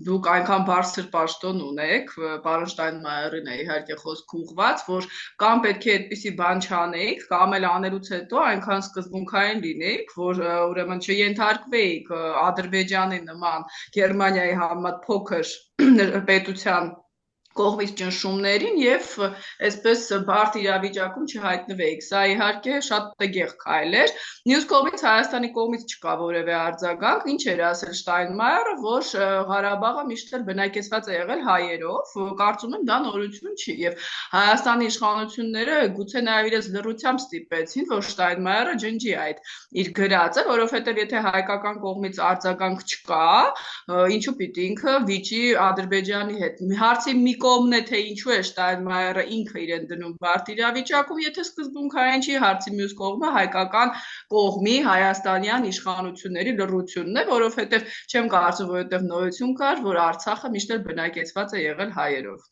դուք այնքան բարձր պաշտոն ունեք, պարոն Շտայնմայերին է իհարկե խոսք ուղղված, որ կամ պետք է այդպիսի բան չանեիք, կամ էլ անելուց հետո այնքան սկզբունքային լինեիք, որ ուրեմն չենթարկվեիք Ադրբեջանի նման Գերմանիայի համեմատ փոքր պետության կողմից ճնշումներին եւ այսպես բարդ իրավիճակում չհայտնվեիք։ Սա իհարկե շատ տգեղ քայլ էր։ Մյուս կողմից Հայաստանի կողմից չկա որևէ արձագանք, ինչ էր ասել Շտայնմայերը, որ Ղարաբաղը միշտ էլ բնակեցված է եղել հայերով, կարծում եմ դա նորություն չի եւ Հայաստանի իշխանությունները գուցե նաեւ իրենց լռությամբ ստիպեցին, որ Շտայնմայերը ջնջի այդ իր գրածը, որովհետեւ եթե հայկական կողմից արձագանք չկա, ինչու պիտի ինքը վիճի Ադրբեջանի հետ։ Հարցի մի կողմն է, թե ինչու է Շտայնմայերը ինքը իրեն դնում բարդ իրավիճակում, եթե սկզբունքային չի, հարցի մյուս կողմը հայկական կողմի հայաստանյան իշխանությունների լռությունն է, որովհետև չեմ կարծում, որովհետև նորություն կար, որ Արցախը միշտ էլ բնակեցված է եղել հայերով։